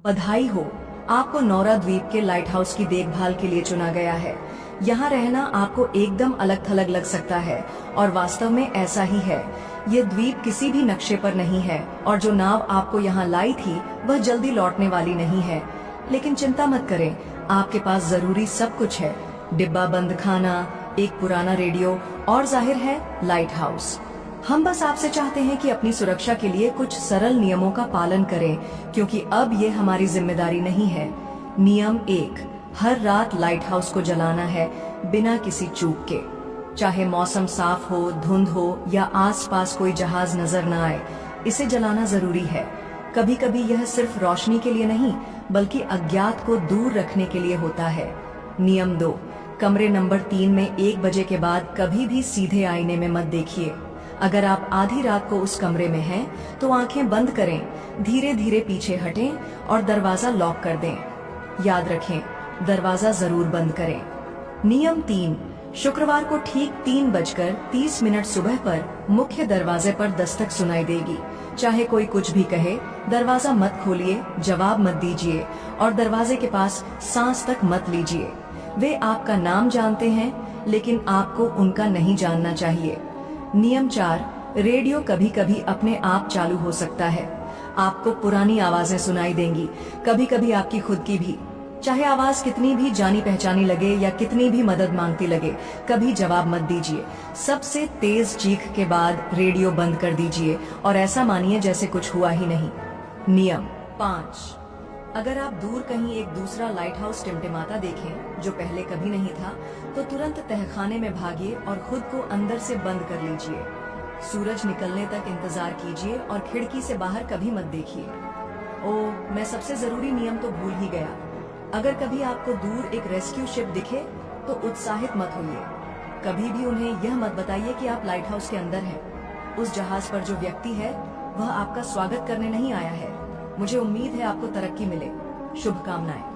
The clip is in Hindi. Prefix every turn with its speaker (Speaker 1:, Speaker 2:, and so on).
Speaker 1: बधाई हो, आपको नौरा द्वीप के लाइट हाउस की देखभाल के लिए चुना गया है। यहाँ रहना आपको एकदम अलग थलग लग सकता है और वास्तव में ऐसा ही है। ये द्वीप किसी भी नक्शे पर नहीं है और जो नाव आपको यहाँ लाई थी वह जल्दी लौटने वाली नहीं है। लेकिन चिंता मत करें, आपके पास जरूरी सब कुछ है। डिब्बा बंद खाना, एक पुराना रेडियो और जाहिर है लाइट हाउस। हम बस आपसे चाहते हैं कि अपनी सुरक्षा के लिए कुछ सरल नियमों का पालन करें, क्योंकि अब ये हमारी जिम्मेदारी नहीं है। नियम 1, हर रात लाइट हाउस को जलाना है बिना किसी चूक के। चाहे मौसम साफ हो, धुंध हो या आसपास कोई जहाज नजर न आए, इसे जलाना जरूरी है। कभी कभी यह सिर्फ रोशनी के लिए नहीं बल्कि अज्ञात को दूर रखने के लिए होता है। नियम 2, कमरे नंबर 3 में 1 बजे के बाद कभी भी सीधे आईने में मत देखिए। अगर आप आधी रात को उस कमरे में हैं, तो आंखें बंद करें, धीरे धीरे पीछे हटें और दरवाजा लॉक कर दें। याद रखें, दरवाजा जरूर बंद करें। नियम 3, शुक्रवार को ठीक 3:30 सुबह पर मुख्य दरवाजे पर दस्तक सुनाई देगी। चाहे कोई कुछ भी कहे, दरवाजा मत खोलिए, जवाब मत दीजिए और दरवाजे के पास सांस तक मत लीजिए। वे आपका नाम जानते हैं, लेकिन आपको उनका नहीं जानना चाहिए। नियम 4, रेडियो कभी कभी अपने आप चालू हो सकता है। आपको पुरानी आवाजें सुनाई देंगी, कभी कभी आपकी खुद की भी। चाहे आवाज कितनी भी जानी पहचानी लगे या कितनी भी मदद मांगती लगे, कभी जवाब मत दीजिए। सबसे तेज चीख के बाद रेडियो बंद कर दीजिए और ऐसा मानिए जैसे कुछ हुआ ही नहीं। नियम 5, अगर आप दूर कहीं एक दूसरा लाइट हाउस टिमटिमाता देखें जो पहले कभी नहीं था, तो तुरंत तहखाने में भागिए और खुद को अंदर से बंद कर लीजिए। सूरज निकलने तक इंतजार कीजिए और खिड़की से बाहर कभी मत देखिए। ओह, मैं सबसे जरूरी नियम तो भूल ही गया। अगर कभी आपको दूर एक रेस्क्यू शिप दिखे तो उत्साहित मत होइए। कभी भी उन्हें यह मत बताइए कि आप लाइट हाउस के अंदर हैं। उस जहाज पर जो व्यक्ति है वह आपका स्वागत करने नहीं आया है। मुझे उम्मीद है आपको तरक्की मिले। शुभकामनाएं।